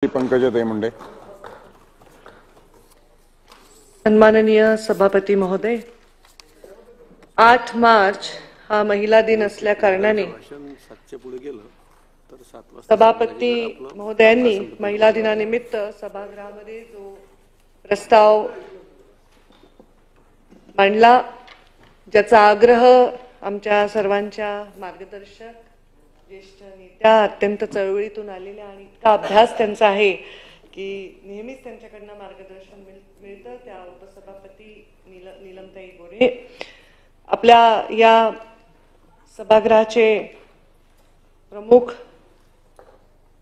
पंकजाताई मुंडे। सन्माननीय सभापती महोदय, 8 मार्च हा महिला दिन असल्या कारणाने सभापती महोदयांनी महिला दिनानिमित्त सभागृहामध्ये जो प्रस्ताव मांडला, ज्याचा आग्रह आमच्या सर्वांच्या मार्गदर्शक ज्येष्ठ नेत्या, अत्यंत चळवळीतून आलेल्या आणि इतका अभ्यास त्यांचा आहे की नेहमीच त्यांच्याकडनं मार्गदर्शन मिळतं, त्या उपसभापती नीलमताई गोरे, आपल्या या सभागृहाचे प्रमुख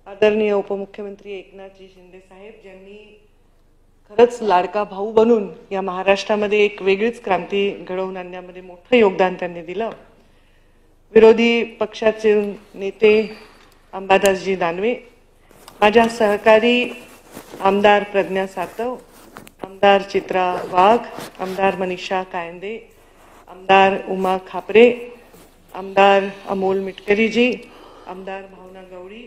आदरणीय उपमुख्यमंत्री एकनाथजी शिंदे साहेब, ज्यांनी खरंच लाडका भाऊ बनून या महाराष्ट्रामध्ये एक वेगळीच क्रांती घडवून आणण्यामध्ये मोठं योगदान त्यांनी दिलं। विरोधी पक्षाचे नेते अंबादासजी दानवे, माझ्या सहकारी आमदार प्रज्ञा सातव, आमदार चित्रा वाघ, आमदार मनीषा कायंदे, आमदार उमा खापरे, आमदार अमोल मिटकरीजी, आमदार भावना गवळी,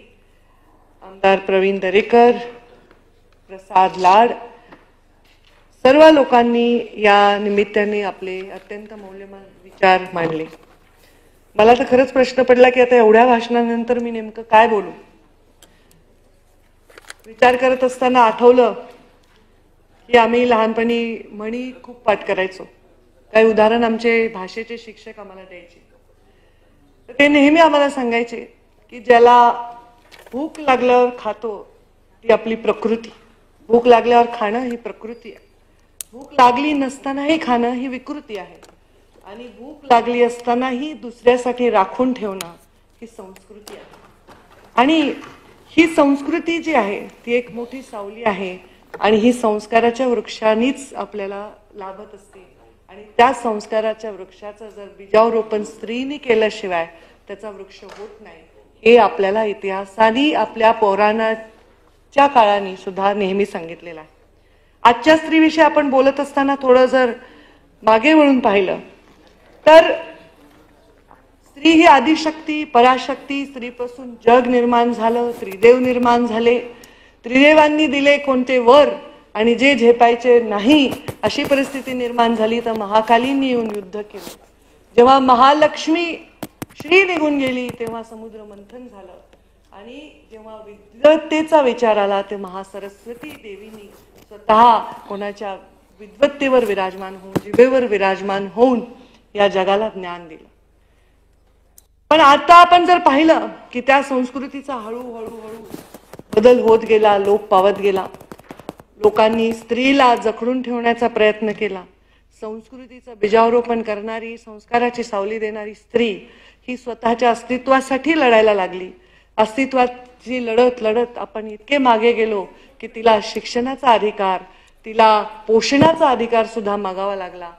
आमदार प्रवीण दरेकर, प्रसाद लाड, सर्व लोकांनी या निमित्ताने आपले अत्यंत मौल्यवान विचार मांडले। मला तर खरंच प्रश्न पडला की आता एवढ्या भाषणानंतर मी नेमकं काय बोलू। विचार करत असताना आठवलं की आम्ही लहानपणी म्हणी खूप पाठ करायचो, काही उदाहरण आमचे भाषेचे शिक्षक आम्हाला द्यायचे, तर ते नेहमी आम्हाला सांगायचे की ज्याला भूक लागल्यावर खातो ती आपली प्रकृती, भूक लागल्यावर खाणं ही प्रकृती आहे, भूक लागली नसतानाही खाणं ही विकृती आहे, आणि भूक लागली असतानाही दुसऱ्यासाठी राखून ठेवणं ही संस्कृती आहे। आणि ही संस्कृती जी आहे ती एक मोठी सावली आहे आणि ही संस्काराच्या वृक्षांनीच आपल्याला लाभत असते, आणि त्या संस्काराच्या वृक्षाचं जर बीजारोपण स्त्रीने केल्याशिवाय त्याचा वृक्ष होत नाही, हे आपल्याला इतिहासाने आपल्या पौराणाच्या काळाने सुद्धा नेहमी सांगितलेलं आहे। आजच्या स्त्रीविषयी आपण बोलत असताना थोडं जर मागे वळून पाहिलं तर स्त्री ही आदिशक्ती, पराशक्ती, स्त्रीपासून जग निर्माण झालं, त्रिदेव निर्माण झाले, त्रिदेवांनी दिले कोणते वर आणि जे झेपायचे नाही अशी परिस्थिती निर्माण झाली, तर महाकालींनी येऊन युद्ध केलं। जेव्हा महालक्ष्मी श्री निघून गेली तेव्हा समुद्र मंथन झालं, आणि जेव्हा विद्वत्तेचा विचार आला ते महासरस्वती देवीनी स्वतः कोणाच्या विद्वत्तेवर विराजमान होऊन, जिभेवर विराजमान होऊन या जगाला ज्ञान दिलं। पण आता आपण जर पाहिलं की त्या संस्कृतीचा हळूहळू बदल होत गेला, लोप पावत गेला, लोकांनी स्त्रीला जखडून ठेवण्याचा प्रयत्न केला। संस्कृतीचं बीजारोपण करणारी, संस्काराची सावली देणारी स्त्री ही स्वतःच्या अस्तित्वासाठी लढायला लागली। अस्तित्वाची लढत लढत आपण इतके मागे गेलो की तिला शिक्षणाचा अधिकार, तिला पोषणाचा अधिकार सुद्धा मागावा लागला।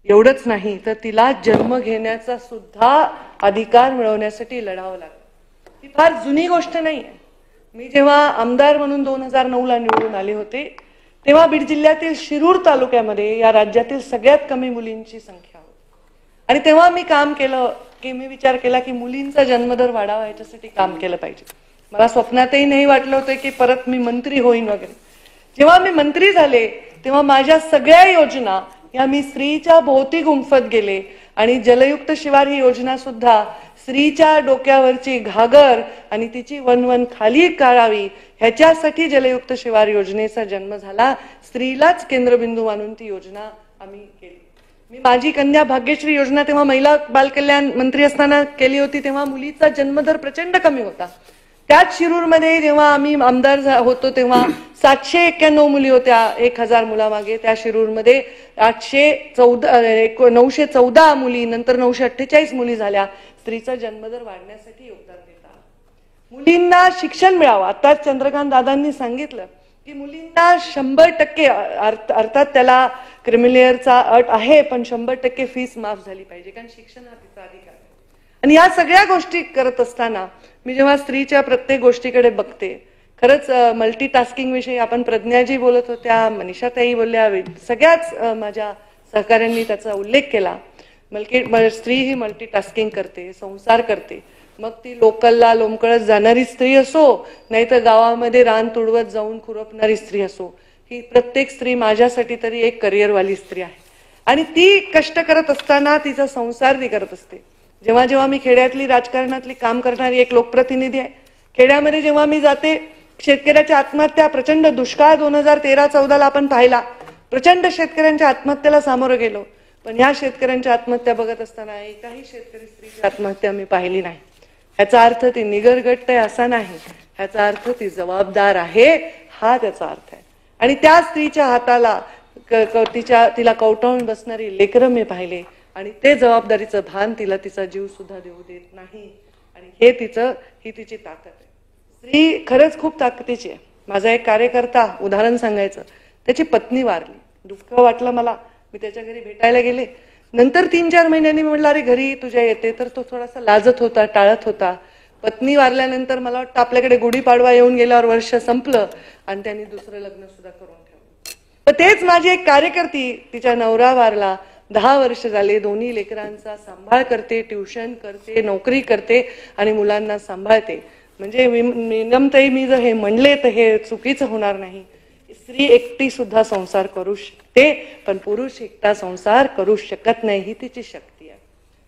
एवढंच नाही तर तिला जन्म घेण्याचा सुद्धा अधिकार मिळवण्यासाठी लढावं लागलं। ती फार जुनी गोष्ट नाही आहे। मी जेव्हा आमदार म्हणून 2009ला निवडून आले होते तेव्हा बीड जिल्ह्यातील शिरूर तालुक्यामध्ये या राज्यातील सगळ्यात कमी मुलींची संख्या होती, आणि तेव्हा मी काम केलं की मी विचार केला की मुलींचा जन्मदर वाढावा याच्यासाठी काम केलं पाहिजे। मला स्वप्नातही नाही वाटलं होतं की परत मी मंत्री होईन वगैरे। जेव्हा मी मंत्री झाले तेव्हा माझ्या सगळ्या योजना या मी स्त्रीच्या भोवती गुंफत गेले, आणि जलयुक्त शिवार ही योजना सुद्धा स्त्रीच्या डोक्यावरची घागर आणि तिची वनवन खाली काढावी ह्याच्यासाठी जलयुक्त शिवार योजनेचा जन्म झाला। स्त्रीलाच केंद्रबिंदू मानून ती योजना आम्ही केली। मी माझी कन्या भाग्यश्री योजना तेव्हा महिला बालकल्याण मंत्री असताना केली होती, तेव्हा मुलीचा जन्मदर प्रचंड कमी होता। त्याच शिरूरमध्ये जेव्हा आम्ही आमदार होतो तेव्हा 791 मुली होत्या 1000 मुलामागे। त्या शिरूरमध्ये 914 मुली, नंतर 948 मुली झाल्या। स्त्रीचा जन्मदर वाढण्यासाठी योगदान देतात। मुलींना शिक्षण मिळावं, आता चंद्रकांत दादांनी सांगितलं की मुलींना 100%, अर्थात त्याला क्रिमिलेअरचा अट आहे, पण 100% फीस माफ झाली पाहिजे, कारण शिक्षण हा तिचा अधिकार आहे। आणि या सगळ्या गोष्टी करत असताना मी जेव्हा स्त्रीच्या प्रत्येक गोष्टीकडे बघते, खरंच मल्टीटास्किंग विषयी आपण प्रज्ञाजी बोलत होत्या, मनीषाताई बोलल्या, सगळ्याच माझ्या सहकाऱ्यांनी त्याचा उल्लेख केला। स्त्री ही मल्टीटास्किंग करते, संसार करते, मग ती लोकलला लोंबकळत जाणारी स्त्री असो, नाहीतर गावामध्ये रान तुडवत जाऊन खुरपणारी स्त्री असो, ही प्रत्येक स्त्री माझ्यासाठी तरी एक करिअरवाली स्त्री आहे. आणि ती कष्ट करत असताना तिचा संसार ती करत असते. जेव्हा जेव्हा मी खेड्यातली राजकारणातली काम करणारी एक लोकप्रतिनिधी आहे, खेड्यामध्ये जेव्हा मी जाते, शेतकऱ्याच्या आत्महत्या, प्रचंड दुष्काळ 2013-14 आपण पाहिला, प्रचंड शेतकऱ्यांच्या आत्महत्येला सामोरं गेलो. पण ह्या शेतकऱ्यांच्या आत्महत्या बघत असताना एकाही शेतकरी स्त्रीची आत्महत्या मी पाहिली नाही. ह्याचा अर्थ ती निगरगट्ट आहे असा नाही, ह्याचा अर्थ ती जबाबदार आहे हा त्याचा अर्थ आहे. आणि त्या स्त्रीच्या हाताला तिला कवटाळून बसणारी लेकरं मी पाहिले, आणि ते जबाबदारीचं भान तिला तिचा जीव सुद्धा देऊ देत नाही. आणि ही तिची ताकद आहे. स्त्री खरंच खूप ताकदीची आहे. माझा एक कार्यकर्ता, उदाहरण सांगायचं, त्याची पत्नी वारली. दुःख वाटलं मला. मी त्याच्या घरी भेटायला गेले. नंतर 3-4 महिन्यांनी म्हटलं, अरे घरी तुझ्या येते. तर तो थोडासा लाजत होता, टाळत होता. पत्नी वारल्यानंतर मला वाटतं आपल्याकडे गुढीपाडवा येऊन गेल्यावर वर्ष संपलं आणि त्यांनी दुसरं लग्न सुद्धा करून ठेवलं. पण तेच माझी एक कार्यकर्ती, तिचा नवरा वारला, 10 वर्ष झाले, दोन्ही लेकरांचा सांभाळ करते, ट्युशन करते, नोकरी करते आणि मुलांना सांभाळते. म्हणजे नियमताई, मी जर हे म्हणले तर हे चुकीचं होणार नाही. स्त्री एकटी सुद्धा संसार करू शकते, पण पुरुष एकटा संसार करू शकत नाही. ही तिची शक्ती आहे.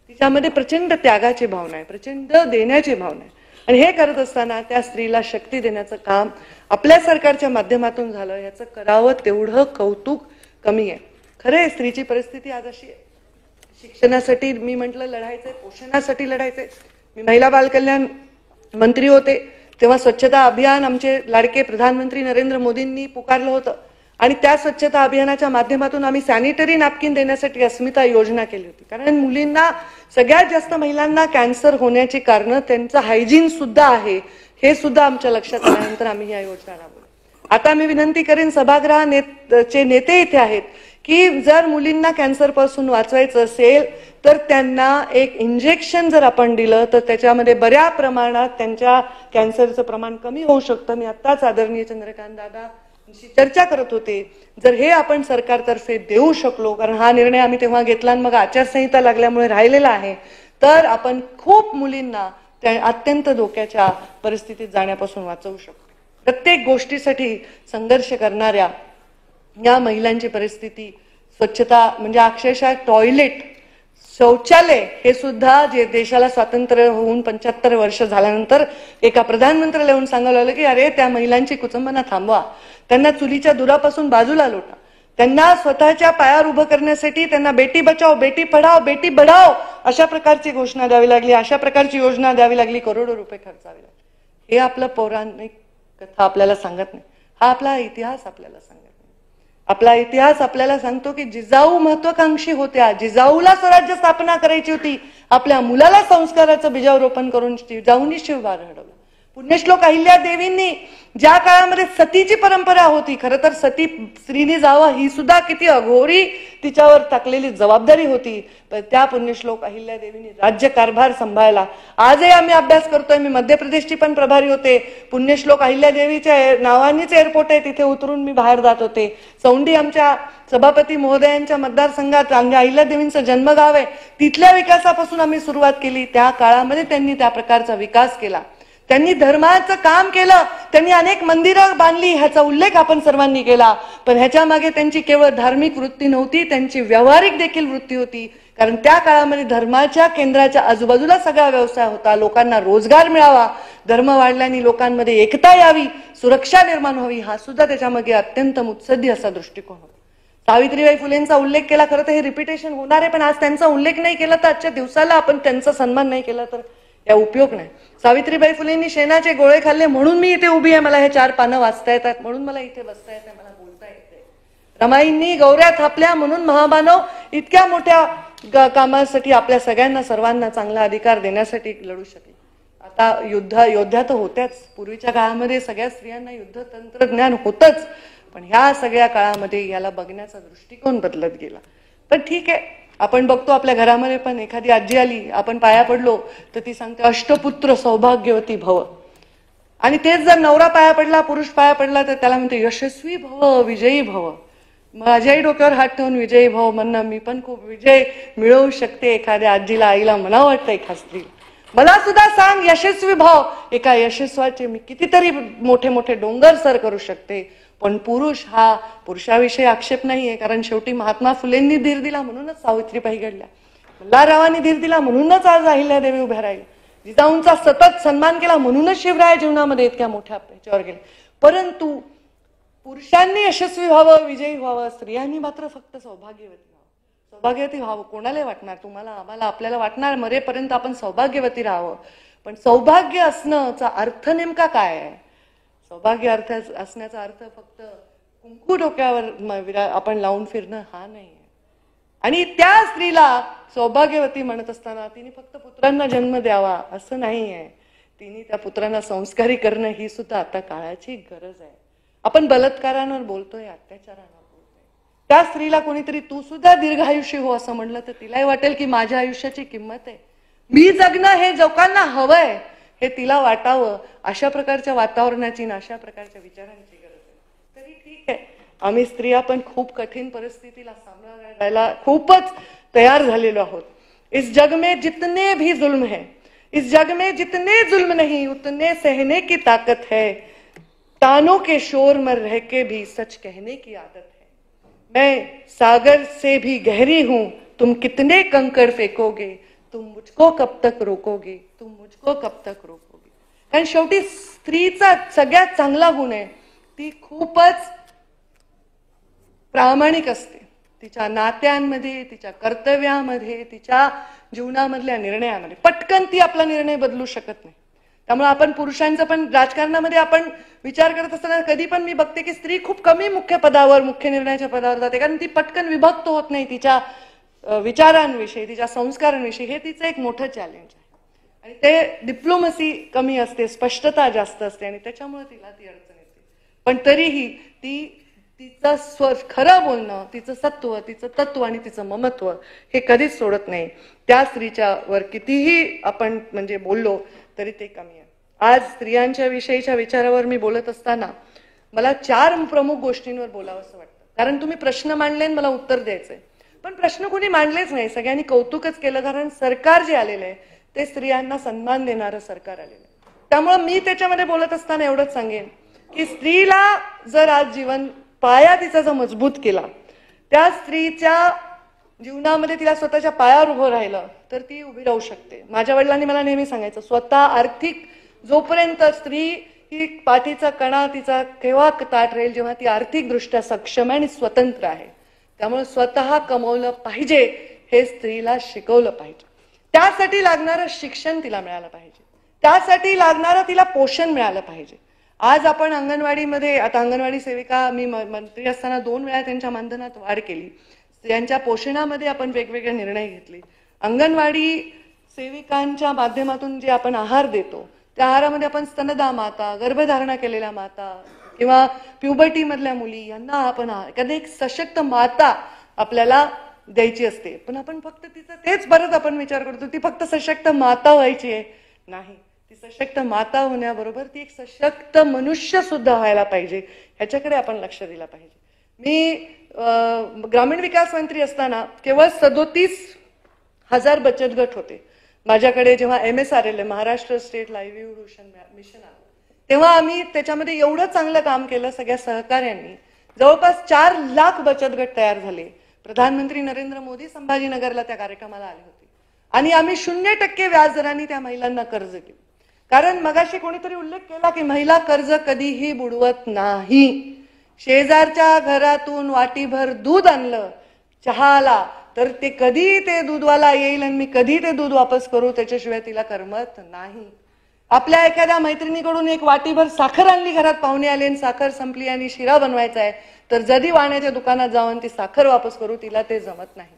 तिच्यामध्ये प्रचंड त्यागाची भावना आहे, प्रचंड देण्याची भावना आहे. आणि हे करत असताना त्या स्त्रीला शक्ती देण्याचं काम आपल्या सरकारच्या माध्यमातून झालं, याचं करावं तेवढं कौतुक कमी आहे. खरं स्त्रीची परिस्थिती आज अशी आहे. शिक्षणासाठी मी म्हटलं लढायचंय, पोषणासाठी लढायचंय. मी महिला बालकल्याण मंत्री होते तेव्हा स्वच्छता अभियान आमचे लाडके प्रधानमंत्री नरेंद्र मोदींनी पुकारलं होतं. आणि त्या स्वच्छता अभियानाच्या माध्यमातून आम्ही सॅनिटरी नॅपकिन देण्यासाठी अस्मिता योजना केली होती. कारण मुलींना, सगळ्यात जास्त महिलांना कॅन्सर होण्याची कारण त्यांचं हायजीन सुद्धा आहे, हे सुद्धा आमच्या लक्षात आल्यानंतर आम्ही या योजना राबवल्या. आता मी विनंती करेन, सभागृहाचे नेते इथे आहेत, की जर मुलींना कॅन्सर पासून वाचवायचं असेल तर त्यांना एक इंजेक्शन जर आपण दिलं तर त्याच्यामध्ये बऱ्या प्रमाणात त्यांच्या कॅन्सरचं प्रमाण कमी होऊ शकतं. मी आत्ताच आदरणीय चंद्रकांत दादांशी चर्चा करत होते. जर हे आपण सरकारतर्फे देऊ शकलो, कारण हा निर्णय आम्ही तेव्हा घेतला आणि मग आचारसंहिता लागल्यामुळे राहिलेला आहे, तर आपण खूप मुलींना त्या अत्यंत धोक्याच्या परिस्थितीत जाण्यापासून वाचवू शकतो. प्रत्येक गोष्टीसाठी संघर्ष करणाऱ्या या महिलांची परिस्थिती, स्वच्छता म्हणजे अक्षरशः टॉयलेट, शौचालय, हे सुद्धा जे देशाला स्वातंत्र्य होऊन 75 वर्ष झाल्यानंतर एका प्रधानमंत्र्याला येऊन सांगायला लागलं की अरे त्या महिलांची कुचंबना थांबवा, त्यांना चुलीच्या धुरापासून बाजूला लोटा, त्यांना स्वतःच्या पायावर उभं करण्यासाठी त्यांना बेटी बचाओ, बेटी पढाओ, बेटी बढ़ाओ अशा प्रकारची घोषणा द्यावी लागली, अशा प्रकारची योजना द्यावी लागली, करोडो रुपये खर्चावे लागले. हे आपलं पौराणिक कथा आपल्याला सांगत नाही, हा आपला इतिहास आपल्याला सांगत नाही. आपला इतिहास आपल्याला सांगतो की जिजाऊ महत्वाकांक्षी होत्या, जिजाऊला स्वराज्य स्थापना करायची होती, आपल्या मुलाला संस्काराचं बीजारोपण करून जिजाऊंनी शिवभार घडवला. पुण्यश्लोक अहिल्या देवींनी ज्या काळामध्ये सतीची परंपरा होती, खरं तर सती स्त्रीने जावं ही सुद्धा किती अघोरी तिच्यावर टाकलेली जबाबदारी होती, पण त्या पुण्यश्लोक अहिल्या देवींनी राज्यकारभार सांभाळला. आजही आम्ही अभ्यास करतोय. मी मध्य प्रदेशची पण प्रभारी होते. पुण्यश्लोक अहिल्या देवीच्या नावानीच एअरपोर्ट आहे, तिथे उतरून मी बाहेर जात होते. चौंडी आमच्या सभापती महोदयांच्या मतदारसंघात अहिल्या देवींचं जन्मगाव आहे, तिथल्या विकासापासून आम्ही सुरुवात केली. त्या काळामध्ये त्यांनी त्या प्रकारचा विकास केला, त्यांनी धर्माचं काम केलं, त्यांनी अनेक मंदिरं बांधली, ह्याचा उल्लेख आपण सर्वांनी केला. पण ह्याच्या मागे त्यांची केवळ धार्मिक वृत्ती नव्हती, त्यांची व्यावहारिक देखील वृत्ती होती. कारण त्या काळामध्ये धर्माच्या केंद्राच्या आजूबाजूला सगळा व्यवसाय होता, लोकांना रोजगार मिळावा, धर्म वाढल्याने लोकांमध्ये एकता यावी, सुरक्षा निर्माण व्हावी, हा सुद्धा त्याच्यामागे अत्यंत मुत्सद्दी असा दृष्टिकोन होता. सावित्रीबाई फुलेंचा उल्लेख केला, खरं तर हे रिपिटेशन होणार आहे, पण आज त्यांचा उल्लेख नाही केला तर आजच्या दिवसाला आपण त्यांचा सन्मान नाही केला तर या उपयोग नाही. सावित्रीबाई फुलेंनी शेणाचे गोळे खाल्ले म्हणून मी इथे उभी आहे, मला हे 4 पानं वाचता येतात, म्हणून मला इथे बसता येते, मला बोलता येते. रमाईंनी गौऱ्या थापल्या म्हणून महामानव इतक्या मोठ्या कामासाठी आपल्या सगळ्यांना सर्वांना चांगला अधिकार देण्यासाठी लढू शकले. आता योद्ध्या तर होत्याच, पूर्वीच्या काळामध्ये सगळ्या स्त्रियांना युद्ध तंत्रज्ञान होतच, पण ह्या सगळ्या काळामध्ये याला बघण्याचा दृष्टिकोन बदलत गेला. पण ठीक आहे, आपण बघतो आपल्या घरामध्ये पण एखादी आजी आली, आपण पाया पडलो तर ती सांगते अष्टपुत्र सौभाग्यवती भव, आणि तेच जर नवरा पाया पडला, पुरुष पाया पडला तर त्याला म्हणते यशस्वी भव, विजयी भव. माझ्याही डोक्यावर हात ठेवून विजयी भव म्हणणं, मी पण खूप विजय मिळवू शकते, एखाद्या आजीला, आईला म्हणावं वाटतं एका स्त्रीला. मला सुद्धा सांग यशस्वी भाव, एका यशस्वाचे मी कितीतरी मोठे मोठे डोंगर सर करू शकते, पण पुरुष हा पुरुषाविषयी आक्षेप नाहीये, कारण शेवटी महात्मा फुलेंनी धीर दिला म्हणूनच सावित्रीबाई घडल्या, मल्हाररावांनी धीर दिला म्हणूनच आज अहिल्यादेवी उभ्या राहिल्या, जिजाऊंचा सतत सन्मान केला म्हणूनच शिवराय जीवनामध्ये इतक्या मोठ्या ह्याच्यावर गेले. परंतु पुरुषांनी यशस्वी व्हावं, विजयी व्हावं, स्त्रियांनी मात्र फक्त सौभाग्यवती व्हावं. सौभाग्यवती व्हावं कोणाला वाटणार, तुम्हाला आम्हाला आपल्याला वाटणार मरेपर्यंत आपण सौभाग्यवती राहावं, पण सौभाग्य असण्याचा अर्थ नेमका काय आहे? सौभाग्य अर्थ असण्याचा अर्थ फक्त कुंकू डोक्यावर आपण लावून फिरणं हा नाही. आणि त्या स्त्रीला सौभाग्यवती म्हणत असताना तिने फक्त पुत्रांना जन्म द्यावा असं नाहीये, तिने त्या पुत्रांना संस्कारी करणं ही सुद्धा आता काळाची गरज आहे. आपण बलात्कारांवर बोलतोय, अत्याचारांवर बोलतोय, त्या स्त्रीला कोणीतरी तू सुद्धा दीर्घायुष्य हो असं म्हणलं तर तिलाही वाटेल की माझ्या आयुष्याची किंमत आहे, मी जगणं हे लोकांना हवंय हे तिला वाटावं. अशा प्रकारच्या वातावरणाची ना अशा प्रकारच्या विचारांची गरज आहे. तरी ठीक आहे, आम्ही स्त्रिया पण खूप कठीण परिस्थितीला सामना खूपच तयार झालेलो आहोत. इस जग में जितने भी जुल्म है, इस जग में जितने जुल्म नहीं उतने सहने की ताकत है, तानों के शोर में रह के भी सच कहने की आदत है, मैं सागर से भी गहरी हूं, तुम कितने कंकड़ फेकोगे, तुम मुझको कब तक रोकोगे, तुम मुझको कब तक रोकोगे. कारण शेवटी स्त्रीचा सगळ्यात चांगला गुण आहे, ती खूपच प्रामाणिक असते तिच्या नात्यांमध्ये, तिच्या कर्तव्यामध्ये, तिच्या जीवनामधल्या निर्णयामध्ये. पटकन ती आपला निर्णय बदलू शकत नाही. त्यामुळे आपण पुरुषांचं पण राजकारणामध्ये आपण विचार करत असताना कधी पण मी बघते की स्त्री खूप कमी मुख्य पदावर, मुख्य निर्णयाच्या पदावर जाते, कारण ती पटकन विभक्त होत नाही तिच्या विचारांविषयी, तिच्या संस्कारांविषयी. हे तिचं एक मोठं चॅलेंज आहे. आणि ते डिप्लोमसी कमी असते, स्पष्टता जास्त असते, आणि त्याच्यामुळे तिला ती अडचण येते. पण तरीही ती तिचं खरं बोलणं, तिचं सत्व, तिचं तत्व आणि तिचं ममत्व हे कधीच सोडत नाही. त्या स्त्रीच्या वर कितीही आपण म्हणजे बोललो तरी ते कमी आहे. आज स्त्रियांच्या विषयीच्या विचारावर मी बोलत असताना मला 4 प्रमुख गोष्टींवर बोलावं असं वाटतं. कारण तुम्ही प्रश्न मांडले मला उत्तर द्यायचंय, पण प्रश्न कोणी मांडलेच नाही, सगळ्यांनी कौतुकच केलं. कारण सरकार जे आलेलं आहे ते स्त्रियांना सन्मान देणारं सरकार आलेलं आहे. त्यामुळे मी त्याच्यामध्ये बोलत असताना एवढंच सांगेन की स्त्रीला जर आज जीवन पाया तिचा जर मजबूत केला, त्या स्त्रीच्या जीवनामध्ये तिला स्वतःच्या पायावर उभं राहिलं तर ती उभी राहू शकते. माझ्या वडिलांनी मला नेहमी सांगायचं, स्वतः आर्थिक जोपर्यंत स्त्री ही पाठीचा कणा तिचा केव्हा ताट राहील जेव्हा ती आर्थिकदृष्ट्या सक्षम आणि स्वतंत्र आहे. त्यामुळे स्वतः कमवलं पाहिजे हे स्त्रीला शिकवलं पाहिजे. त्यासाठी लागणारं शिक्षण तिला मिळालं पाहिजे, त्यासाठी लागणारं तिला पोषण मिळालं पाहिजे. आज आपण अंगणवाडीमध्ये, आता अंगणवाडी सेविका मी मंत्री असताना 2 वेळा त्यांच्या मानधनात वाढ केली, त्यांच्या पोषणामध्ये आपण वेगवेगळे निर्णय घेतले. अंगणवाडी सेविकांच्या माध्यमातून जे आपण आहार देतो त्या आहारामध्ये आपण स्तनदा माता, गर्भधारणा केलेल्या माता किंवा प्युबर्टी मधल्या मुली यांना आपण एखादी एक सशक्त माता आपल्याला द्यायची असते. पण आपण फक्त तिचं तेच परत आपण विचार करतो, ती फक्त सशक्त माता व्हायची आहे, नाही, ती सशक्त माता होण्याबरोबर ती एक सशक्त मनुष्य सुद्धा व्हायला पाहिजे, ह्याच्याकडे आपण लक्ष दिलं पाहिजे. मी ग्रामीण विकास मंत्री असताना केवळ 37,000 बचत गट होते माझ्याकडे. जेव्हा MSRL Maharashtra state livelihood mission आलं तेव्हा आम्ही त्याच्यामध्ये एवढं चांगलं काम केलं सगळ्या सहकार्यांनी. जवळपास 4 लाख बचत गट तयार झाले. प्रधानमंत्री नरेंद्र मोदी संभाजीनगरला त्या कार्यक्रमाला आले होते आणि आम्ही 0% व्याजदराने त्या महिलांना कर्ज दिले. कारण मगाशी कोणीतरी उल्लेख केला की महिला कर्ज कधीही बुडवत नाही. शेजारच्या घरातून वाटीभर दूध आणलं चहाला तर ते कधी ते दूधवाला येईल आणि मी कधी ते दूध वापस करू त्याच्याशिवाय तिला करमत नाही. आपल्या एखाद्या मैत्रिणीकडून एक वाटीभर साखर आणली, घरात पाहुणे आले आणि साखर संपली आणि शिरा बनवायचा आहे, तर जदी वाण्याच्या दुकानात जाऊन ती साखर वापस करू तिला ते जमत नाही.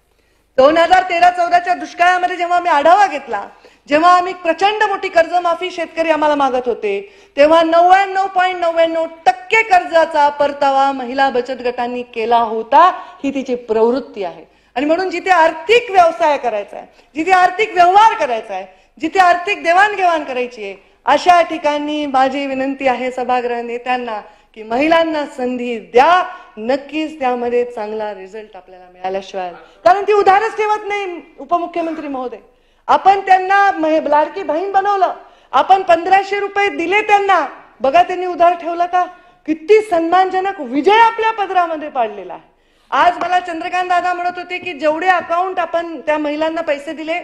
2013-14च्या दुष्काळामध्ये जेव्हा आम्ही आढावा घेतला, जेव्हा आम्ही प्रचंड मोठी कर्जमाफी शेतकरी आम्हाला मागत होते, तेव्हा 99.99% कर्जाचा परतावा महिला बचत गटांनी केला होता. ही तिची प्रवृत्ती आहे. आणि म्हणून जिथे आर्थिक व्यवसाय करायचा आहे, जिथे आर्थिक व्यवहार करायचा आहे, जिथे आर्थिक देवाणघेवाण करायची आहे, अशा ठिकाणी माझी विनंती आहे सभागृह नेत्यांना की महिलांना संधी द्या. नक्कीच त्यामध्ये चांगला रिझल्ट आपल्याला मिळाल्याशिवाय, कारण ती उधारच ठेवत नाही उपमुख्यमंत्री महोदय. आपण त्यांना लाडकी बहीण बनवलं, आपण 1500 रुपये दिले त्यांना, बघा त्यांनी उधार ठेवलं का? किती सन्मानजनक विजय आपल्या पदरामध्ये पाडलेला आहे. आज मला चंद्रकांत दादा म्हणत होते की जेवढे अकाउंट आपण त्या महिलांना पैसे दिले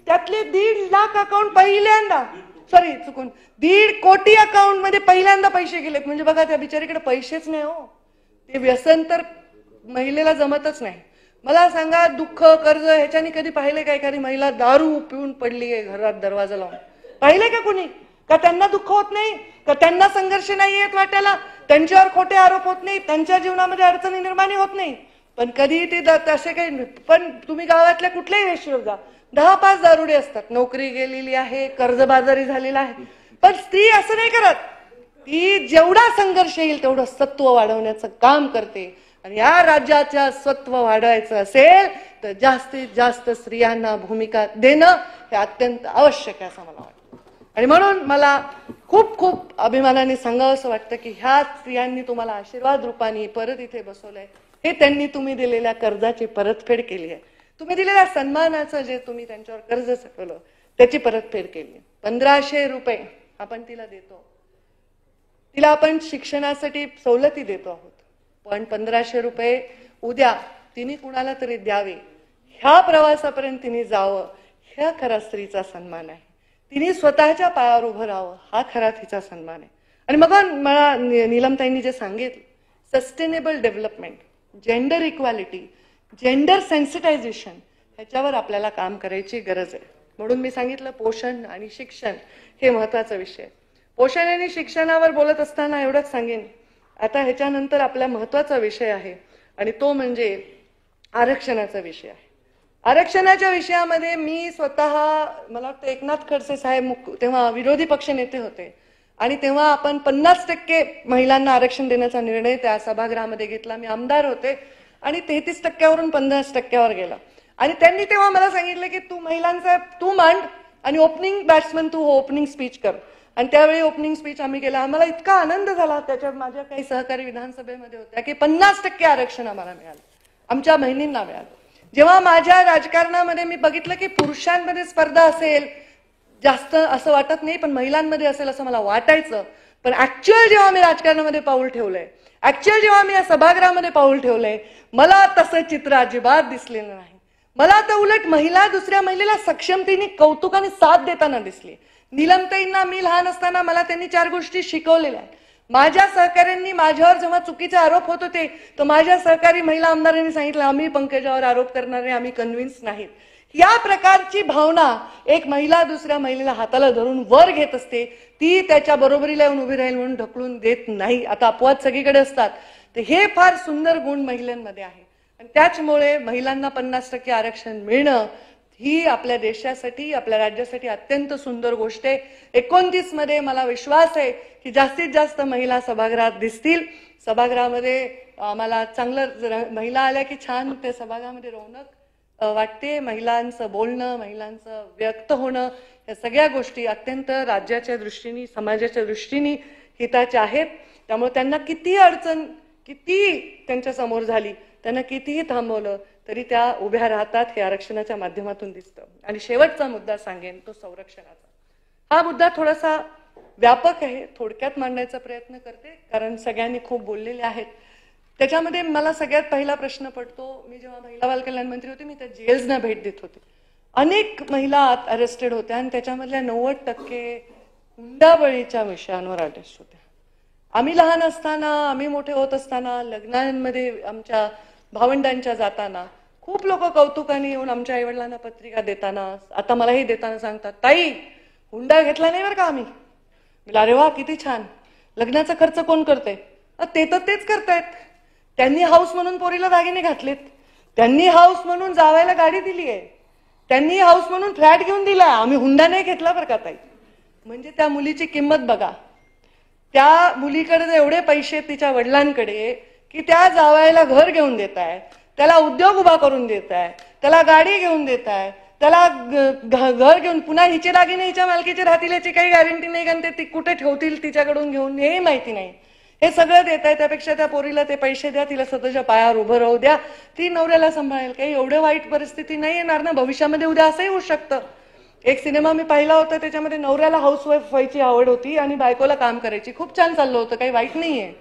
त्यातले 1.5 लाख अकाउंट पहिल्यांदा, सॉरी चुकून 1.5 कोटी अकाउंट मध्ये पहिल्यांदा पैसे गेलेत. म्हणजे बघा त्या बिचारीकडे पैसेच नाही हो. ते व्यसन तर महिलेला जमतच नाही. मला सांगा, दुःख कर्ज ह्याच्यानी कधी पाहिले का एखादी महिला दारू पिऊन पडली आहे घरात दरवाजा लावून? पाहिले का कोणी? का त्यांना दुःख होत नाही? का त्यांना संघर्ष नाही येत वाट्याला? त्यांच्यावर खोटे आरोप होत नाही? त्यांच्या जीवनामध्ये अडचणी निर्माण होत नाही? पण कधी ते तसे काही. पण तुम्ही गावातल्या कुठल्याही वेशीवर जा, 10-5 दारुडे असतात. नोकरी गेलेली आहे, कर्जबाजारी झालेला आहे, पण स्त्री असं नाही करत. ती जेवढा संघर्ष येईल तेवढं सत्व वाढवण्याचं काम करते. आणि या राज्याच्या सत्व वाढवायचं असेल तर जास्तीत जास्त स्त्रियांना भूमिका देणं हे अत्यंत आवश्यक आहे असं मला वाटतं. आणि म्हणून मला खूप खूप अभिमानाने सांगावं असं वाटतं की ह्या स्त्रियांनी तुम्हाला आशीर्वाद रूपाने परत इथे बसवलंय. हे त्यांनी तुम्ही दिलेल्या कर्जाची परतफेड केली आहे. तुम्ही दिलेल्या सन्मानाचं जे तुम्ही त्यांच्यावर कर्ज चढवलं त्याची परतफेड केली. 1500 रुपये आपण तिला देतो. तिला आपण शिक्षणासाठी सवलती देतो आहोत, पण 1500 रुपये उद्या तिने कुणाला तरी द्यावे, ह्या प्रवासापर्यंत तिने जावं, ह्या खरा स्त्रीचा सन्मान आहे. तिने स्वतःच्या पायावर उभं राहावं, हा खरा तिचा सन्मान आहे. आणि मग मला नीलमताईंनी जे सांगितलं, sustainable development, gender equality, gender sensitisation, ह्याच्यावर आपल्याला काम करायची गरज आहे. म्हणून मी सांगितलं पोषण आणि शिक्षण हे महत्वाचा विषय. पोषण आणि शिक्षणावर बोलत असताना एवढंच सांगेन, आता ह्याच्यानंतर आपला महत्वाचा विषय आहे आणि तो म्हणजे आरक्षणाचा विषय आहे. आरक्षणाच्या विषयामध्ये मी स्वतः, मला वाटतं एकनाथ खडसे साहेब तेव्हा विरोधी पक्ष नेते होते आणि तेव्हा आपण 50% महिलांना आरक्षण देण्याचा निर्णय त्या सभागृहामध्ये घेतला. मी आमदार होते आणि 33%वरून 50%वर गेला. आणि त्यांनी तेव्हा मला सांगितलं की तू महिलांचा तू मांड आणि ओपनिंग बॅट्समन तू ओपनिंग स्पीच कर. आणि त्यावेळी ओपनिंग स्पीच आम्ही केला. आम्हाला इतका आनंद झाला, त्याच्यात माझ्या काही सहकारी विधानसभेमध्ये होत्या, की 50% आरक्षण आम्हाला मिळालं, आमच्या बहिणींना मिळालं. जेव्हा माझ्या राजकारणामध्ये मी बघितलं की पुरुषांमध्ये स्पर्धा असेल जास्त असं वाटत नाही, पण महिलांमध्ये असेल असं मला वाटायचं. पण ऍक्च्युअल जेव्हा मी राजकारणामध्ये पाऊल ठेवलंय, ऍक्च्युअल जेव्हा मी या सभागृहामध्ये पाऊल ठेवलंय, मला तसं चित्र अजिबात दिसलेलं नाही. मला तर उलट महिला दुसऱ्या महिलेला सक्षमतेने कौतुकाने साथ देताना दिसली. नीलमताईंना मी लहान असताना मला त्यांनी 4 गोष्टी शिकवलेल्या आहेत. माझ्या सहकाऱ्यांनी माझ्यावर जेव्हा चुकीचे आरोप होत होते तर माझ्या सहकारी महिला आमदारांनी सांगितलं आम्ही पंकजावर आरोप करणारे आम्ही कन्व्हिन्स नाहीत. या प्रकारची भावना एक महिला दुसऱ्या महिलेला हाताला धरून वर घेत असते, ती त्याच्या बरोबरीला येऊन उभी राहील म्हणून ढकलून देत नाही. आता अपवाद सगळीकडे असतात, तर हे फार सुंदर गुण महिलांमध्ये आहे. आणि त्याचमुळे महिलांना 50% आरक्षण मिळणं ही आपल्या देशासाठी, आपल्या राज्यासाठी अत्यंत सुंदर गोष्ट आहे. 29 मध्ये मला विश्वास आहे की जास्तीत जास्त महिला सभागृहात दिसतील. सभागृहामध्ये आम्हाला चांगलं महिला आल्या की छान त्या सभागृहामध्ये रौनक वाटते. महिलांचं बोलणं, महिलांचं व्यक्त होणं, या सगळ्या गोष्टी अत्यंत राज्याच्या दृष्टीने, समाजाच्या दृष्टीने हिताच्या आहेत. त्यामुळे त्यांना किती अडचण, किती त्यांच्या समोर झाली, त्यांना कितीही थांबवलं तरी त्या उभ्या राहतात, हे आरक्षणाच्या माध्यमातून दिसतं. आणि शेवटचा मुद्दा सांगेन तो संरक्षणाचा. हा मुद्दा थोडासा व्यापक आहे, थोडक्यात मांडण्याचा प्रयत्न करते कारण सगळ्यांनी खूप बोललेले आहेत. त्याच्यामध्ये मला सगळ्यात पहिला प्रश्न पडतो, मी जेव्हा महिला बाल कल्याण मंत्री होते मी त्या जेल्सना भेट देत होते. अनेक महिला अरेस्टेड होत्या आणि त्याच्यामधल्या 90% हुंडाबळीच्या विषयांवर अरेस्ट होत्या. आम्ही लहान असताना, आम्ही मोठे होत असताना, लग्नांमध्ये आमच्या भावंडांच्या जाताना खूप लोक कौतुकाने येऊन आमच्या आईवडिलांना पत्रिका देताना, आता मलाही देताना सांगतात, ताई हुंडा घेतला नाही बरं का आम्ही. अरे वा किती छान. लग्नाचा खर्च कोण करते? ते तर तेच करतायत. त्यांनी हाऊस म्हणून पोरीला दागिने घातलेत, त्यांनी हाऊस म्हणून जावायला गाडी दिली आहे, त्यांनी हाऊस म्हणून फ्लॅट घेऊन दिलाय, आम्ही हुंडा नाही घेतला बरं का ताई. म्हणजे त्या मुलीची किंमत बघा. त्या मुलीकडे एवढे पैसे तिच्या वडिलांकडे की त्या जावायला घर घेऊन देत आहे, त्याला उद्योग उभा करून देत आहे, त्याला गाडी घेऊन देत आहे, त्याला घर घेऊन, पुन्हा हिचे दागिने हिच्या मालकीचे राहतील याची काही गॅरंटी नाही, कारण ते कुठे ठेवतील तिच्याकडून घेऊन हे माहिती नाही. हे सगळं देत आहे. त्यापेक्षा त्या पोरीला ते पैसे द्या, तिला स्वतःच्या पायावर उभं राहू द्या, ती नवऱ्याला सांभाळेल. काही एवढं वाईट परिस्थिती नाही येणार ना भविष्यामध्ये, उद्या असंही होऊ शकतं. एक सिनेमा मी पाहिला होता, त्याच्यामध्ये नवऱ्याला हाऊसवाईफ व्हायची आवड होती आणि बायकोला काम करायची. खूप छान चाललं होतं, काही वाईट नाहीये.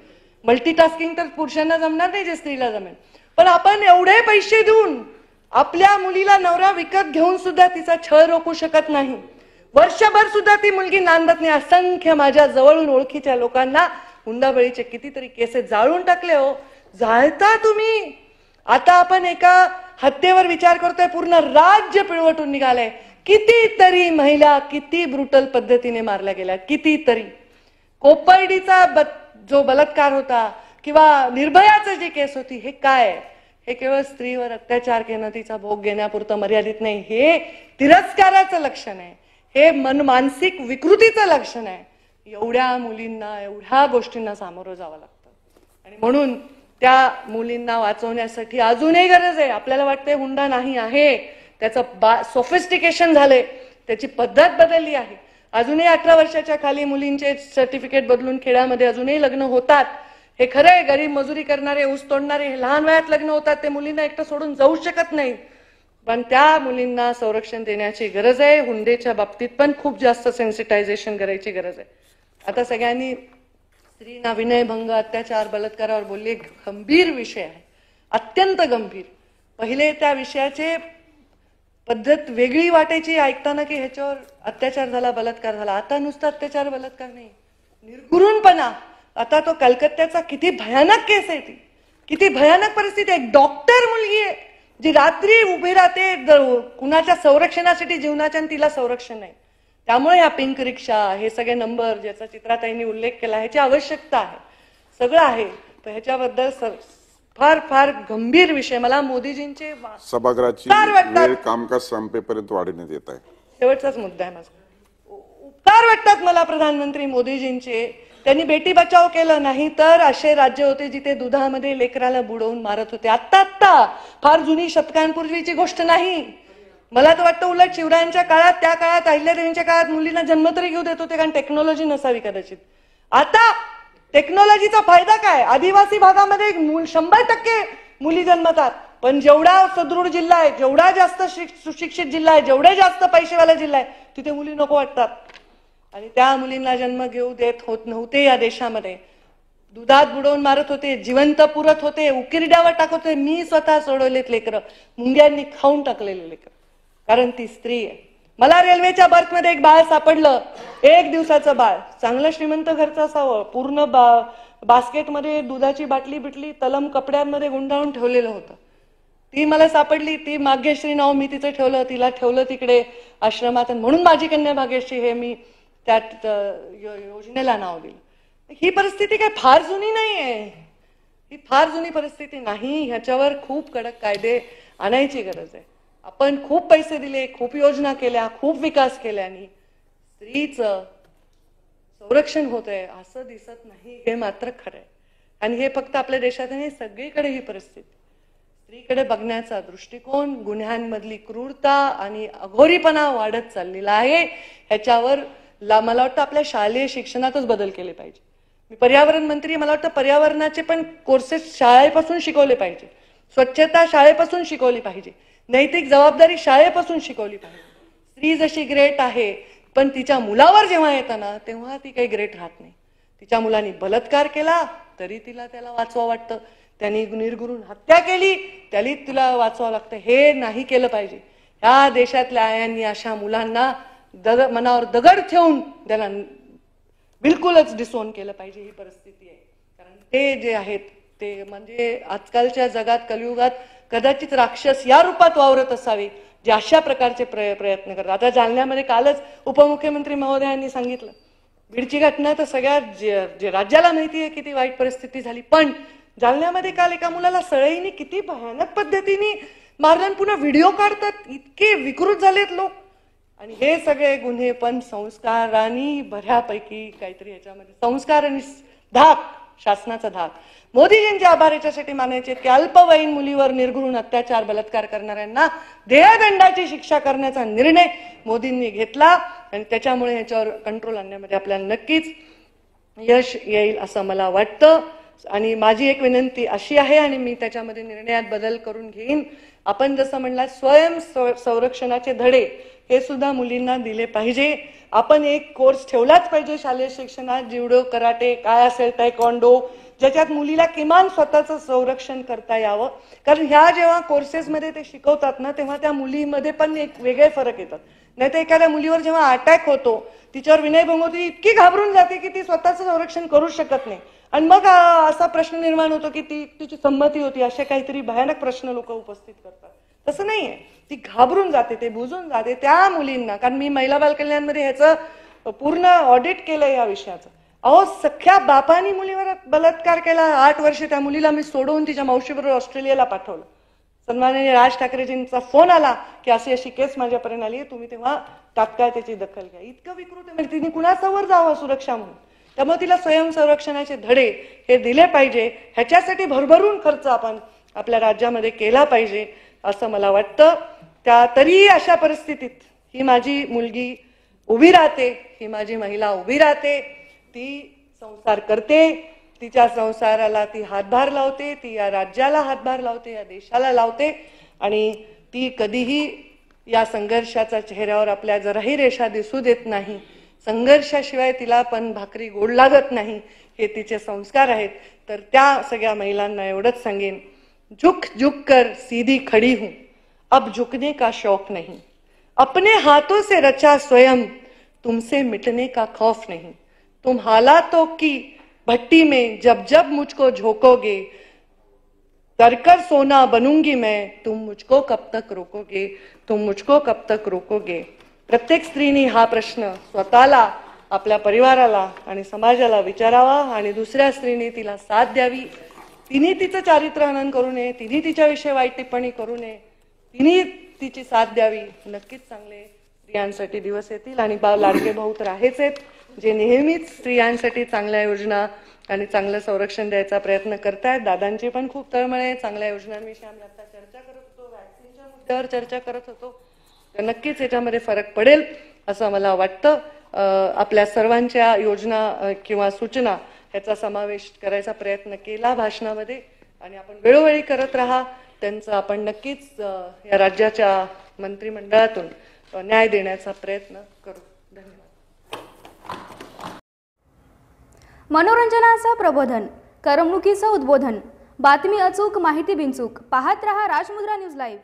मल्टीटास्किंग तर पुरुषांना जमणार नाही जे स्त्रीला जमेल. पण आपण एवढे पैसे देऊन आपल्या मुलीला नवरा विकत घेऊन सुद्धा तिचा छळ रोखू शकत नाही. वर्षभर सुद्धा ती मुलगी नांदत नाही. असंख्य माझ्या जवळून ओळखीच्या लोकांना हुंडाबळीचे कितीतरी केसेस जाळून टाकले. हो, जाळता तुम्ही. आता आपण एका हत्येवर विचार करतोय, पूर्ण राज्य पिळवटून निघालंय. कितीतरी महिला किती ब्रुटल पद्धतीने मारल्या गेल्या, कितीतरी. कोपर्डीचा जो बलात्कार होता किंवा निर्भयाची जी केस होती, हे काय? हे केवळ स्त्रीवर अत्याचार केलं, तिचा भोग घेण्यापुरतं मर्यादित नाही. हे तिरस्काराचं लक्षण आहे. हे मानसिक विकृतीचं लक्षण आहे. एवढ्या मुलींना एवढ्या गोष्टींना सामोरं जावं लागतं. आणि म्हणून त्या मुलींना वाचवण्यासाठी अजूनही गरज आहे. आपल्याला वाटतंय हुंडा नाही आहे, त्याचं सोफिस्टिकेशन झालंय, त्याची पद्धत बदलली आहे. अजूनही 18 वर्षाच्या खाली मुलींचे सर्टिफिकेट बदलून खेड्यामध्ये अजूनही लग्न होतात. हे खरंय, गरीब मजुरी करणारे, ऊस तोडणारे हे लहान वयात लग्न होतात. ते मुलींना एकटं सोडून जाऊ शकत नाही. पण त्या मुलींना संरक्षण देण्याची गरज आहे. हुंडेच्या बाबतीत पण खूप जास्त सेन्सिटायझेशन करायची गरज आहे. आता सगळ्यांनी स्त्रीना विनयभंग, अत्याचार, बलात्कारावर बोलले. गंभीर विषय आहे, अत्यंत गंभीर. पहिले त्या विषयाचे पद्धत वेगळी वाटायची ऐकताना, की ह्याच्यावर अत्याचार झाला, बलात्कार झाला. आता नुसतं अत्याचार बलात्कार नाही, निर्गुणपणा. आता तो कलकत्त्याचा किती भयानक केस आहे, ती किती भयानक परिस्थिती. एक डॉक्टर मुलगी आहे जी रात्री उभी राहते कुणाच्या संरक्षणासाठी, जीवनाच्या, आणि तिला संरक्षण नाही. त्यामुळे या पिंक रिक्षा, हे सगळे नंबर ज्याचा चित्राताईंनी उल्लेख केला, ह्याची आवश्यकता आहे, सगळं आहे. पण ह्याच्याबद्दल फार फार गंभीर विषय. मला मोदीजींचे सभागृहाची वेळ कामकाज संपेपर्यंत वाढवण्यात येत आहे. शेवटचाच मुद्दा आहे माझा. उपकार वाटतात मला प्रधानमंत्री मोदीजींचे. त्यांनी बेटी बचाव केलं नाही, तर असे राज्य होते जिथे दुधामध्ये लेकराला बुडवून मारत होते. आत्ता फार जुनी शतकांपूर्वीची गोष्ट नाही. मला तर वाटतं उलट शिवरायांच्या काळात, त्या काळात, अहिल्यादेवींच्या काळात मुलींना जन्म तरी घेऊ देत होते, कारण टेक्नॉलॉजी नसावी कदाचित. आता टेक्नॉलॉजीचा फायदा काय? आदिवासी भागामध्ये 100% मुली जन्मतात. पण जेवढा सदृढ जिल्हा आहे, जेवढा जास्त सुशिक्षित जिल्हा आहे, जेवढे जास्त पैसेवाला जिल्हा आहे, तिथे मुली नको वाटतात. आणि त्या मुलींना जन्म घेऊ देत होत नव्हते या देशामध्ये. दुधात बुडवून मारत होते, जिवंत पुरत होते, उकिरड्यावर टाकत होते. मी स्वतः सोडवलेत लेकरं, मुंग्यांनी खाऊन टाकलेले लेकरं, कारण ती स्त्री आहे. मला रेल्वेच्या बर्थमध्ये एक बाळ सापडलं, 1 दिवसाचं बाळ, चांगलं श्रीमंत घरचं असावं. पूर्ण बास्केटमध्ये दुधाची बाटली बिटली तलम कपड्यांमध्ये गुंडाळून ठेवलेलं होतं. ती मला सापडली. ती भाग्यश्री नाव मी तिचं ठेवलं, तिला ठेवलं तिकडे आश्रमात, म्हणून माझी कन्या भाग्यश्री हे मी त्या योजनेला नाव दिलं. ही परिस्थिती काय फार जुनी नाही आहे, ही फार जुनी परिस्थिती नाही. ह्याच्यावर खूप कडक कायदे आणायची गरज आहे. आपण खूप पैसे दिले, खूप योजना केल्या, खूप विकास केल्याने स्त्रीचं संरक्षण होतंय असं दिसत नाही, हे मात्र खरं आहे. आणि हे फक्त आपल्या देशात नाही, सगळीकडे ही परिस्थिती. स्त्रीकडे बघण्याचा दृष्टिकोन, गुन्ह्यांमधली क्रूरता आणि अघोरीपणा वाढत चाललेला आहे. ह्याच्यावर मला वाटतं आपल्या शालेय शिक्षणातच बदल केले पाहिजे. मी पर्यावरण मंत्री, मला वाटतं पर्यावरणाचे पण कोर्सेस शाळेपासून शिकवले पाहिजे. स्वच्छता शाळेपासून शिकवली पाहिजे. नैतिक जबाबदारी शाळेपासून शिकवली पाहिजे. स्त्री जशी ग्रेट आहे, पण तिच्या मुलावर जेव्हा येतं ना, तेव्हा ती काही ग्रेट राहत नाही. तिच्या मुलांनी बलात्कार केला तरी त्याला वाचवा वाटतं, त्यांनी निर्गुण हत्या केली त्याला तिला वाचवावं लागतं. हे नाही केलं पाहिजे. ह्या देशातल्या आयांनी अशा मुलांना मनावर दगड ठेवून त्याला बिलकुलच डिसोन केलं पाहिजे. ही परिस्थिती आहे. कारण ते जे आहेत ते म्हणजे आजकालच्या जगात, कलियुगात कदाचित राक्षस या रूपात वावरत असावे, जे अशा प्रकारचे प्रयत्न करतात. आता जालन्यामध्ये कालच उपमुख्यमंत्री महोदयांनी सांगितलं, बीडची घटना तर सगळ्या जे राज्याला माहिती आहे किती वाईट परिस्थिती झाली, पण जालन्यामध्ये काल एका मुलाला सळईने किती भयानक पद्धतीने मारलं. पुन्हा व्हिडिओ काढतात. इतके विकृत झालेत लोक. आणि हे सगळे गुन्हे पण संस्कारांनी बऱ्यापैकी काहीतरी याच्यामध्ये संस्कार आणि धाक, शासनाचा धाक. मोदीजींचे आभार याच्यासाठी मानायचे की अल्पवयीन मुलीवर निर्घृण अत्याचार, बलात्कार करणाऱ्यांना देहदंडाची शिक्षा करण्याचा निर्णय मोदींनी घेतला आणि त्याच्यामुळे ह्याच्यावर कंट्रोल आणण्यामध्ये आपल्याला नक्कीच यश येईल असं मला वाटतं. आणि माझी एक विनंती अशी आहे, आणि मी त्याच्यामध्ये निर्णयात बदल करून घेईन. आपण जसं म्हणला स्वयं संरक्षणाचे धडे हे सुद्धा मुलींना दिले पाहिजे. आपण एक कोर्स ठेवलाच पाहिजे शालेय शिक्षणात, जुडो, कराटे, काय असेल तायक्वांडो, ज्याच्यात मुलीला किमान स्वतःचं संरक्षण करता यावं. कारण ह्या जेव्हा कोर्सेसमध्ये ते शिकवतात ना, तेव्हा त्या मुलीमध्ये पण एक वेगळे फरक येतात. नाही तर एखाद्या मुलीवर जेव्हा अटॅक होतो, तिच्यावर विनयभंग होतो, ती इतकी घाबरून जाते की ती स्वतःचं संरक्षण करू शकत नाही. आणि मग असा प्रश्न निर्माण होतो की तिची संमती होती, असे काहीतरी भयानक प्रश्न लोक उपस्थित करतात. तसं नाहीये, ती घाबरून जाते, ते बुजून जाते. त्या मुलींना, कारण मी महिला बाल कल्याणमध्ये ह्याचं पूर्ण ऑडिट केलं या विषयाचं. अहो, सख्या बापानी मुलीवर बलात्कार केला, 8 वर्ष त्या मुलीला मी सोडवून तिच्या मावशीबरोबर ऑस्ट्रेलियाला पाठवलं. सन्माननीय राज ठाकरेजींचा फोन आला की अशी अशी केस माझ्यापर्यंत आली, तुम्ही तेव्हा तात्काळ त्याची दखल घ्या. इतकं विकृत आहे, म्हणजे तिने कुणासमोर जावं सुरक्षा म्हणून. त्यामुळे तिला स्वयंसंरक्षणाचे धडे हे दिले पाहिजे. ह्याच्यासाठी भरभरून खर्च आपण आपल्या राज्यामध्ये केला पाहिजे असं मला वाटतं. तरी अशा परिस्थितीत ही माझी मुलगी उभी राहते, ही माझी महिला उभी राहते, ती संसार करते, तिच्या संसाराला ती हातभार लावते, ती या राज्याला हातभार लावते, या देशाला लावते. आणि ती कधीही या संघर्षाचा चेहऱ्यावर आपल्या जराही रेषा दिसू देत नाही. संघर्षाशिवाय तिला पण भाकरी गोड लागत नाही, हे तिचे संस्कार आहेत. तर त्या सगळ्या महिलांना एवढंच सांगेन, झुक झुक कर सीधी खड़ी हूं, अब झुकने का शौक नहीं, अपने हाथों से रचा स्वयं, तुमसे मिटने का खौफ नहीं. तुम हालातों की भट्टी में जब जब मुझको झोंकोगे, करकर सोना बनूंगी मैं, तुम मुझको कब तक रोकोगे, तुम मुझको कब तक रोकोगे. प्रत्येक स्त्रीने हा प्रश्न स्वतःला, आपल्या परिवाराला आणि समाजाला विचारावा आणि दुसऱ्या स्त्रीने तिला साथ द्यावी. तिने तिचं चारित्र्य हनन करू नये, तिने तिच्याविषयी वाईट टिप्पणी करू नये, तिने तिची साथ द्यावी. नक्कीच चांगले स्त्रियांसाठी दिवस येतील. आणि लाडके भाऊ तर आहेच आहेत, जे नेहमीच स्त्रियांसाठी चांगल्या योजना आणि चांगलं संरक्षण द्यायचा प्रयत्न करतायत. दादांची पण खूप तळमळ आहे. चांगल्या योजनांविषयी आम्ही आता चर्चा करत होतो, वॅक्सिनच्या मुद्द्यावर चर्चा करत होतो. तर नक्कीच याच्यामध्ये फरक पडेल असं मला वाटतं. आपल्या सर्वांच्या योजना किंवा सूचना ह्याचा समावेश करायचा प्रयत्न केला भाषणामध्ये, आणि आपण वेळोवेळी करत राहा. त्यांचं आपण नक्कीच या राज्याच्या मंत्रिमंडळातून न्याय देण्याचा प्रयत्न करू. धन्यवाद. मनोरंजनाचं प्रबोधन, करमणुकीचं उद्बोधन, बातमी अचूक, माहिती बिनचूक. पाहत रहा राजमुद्रा न्यूज लाईव्ह.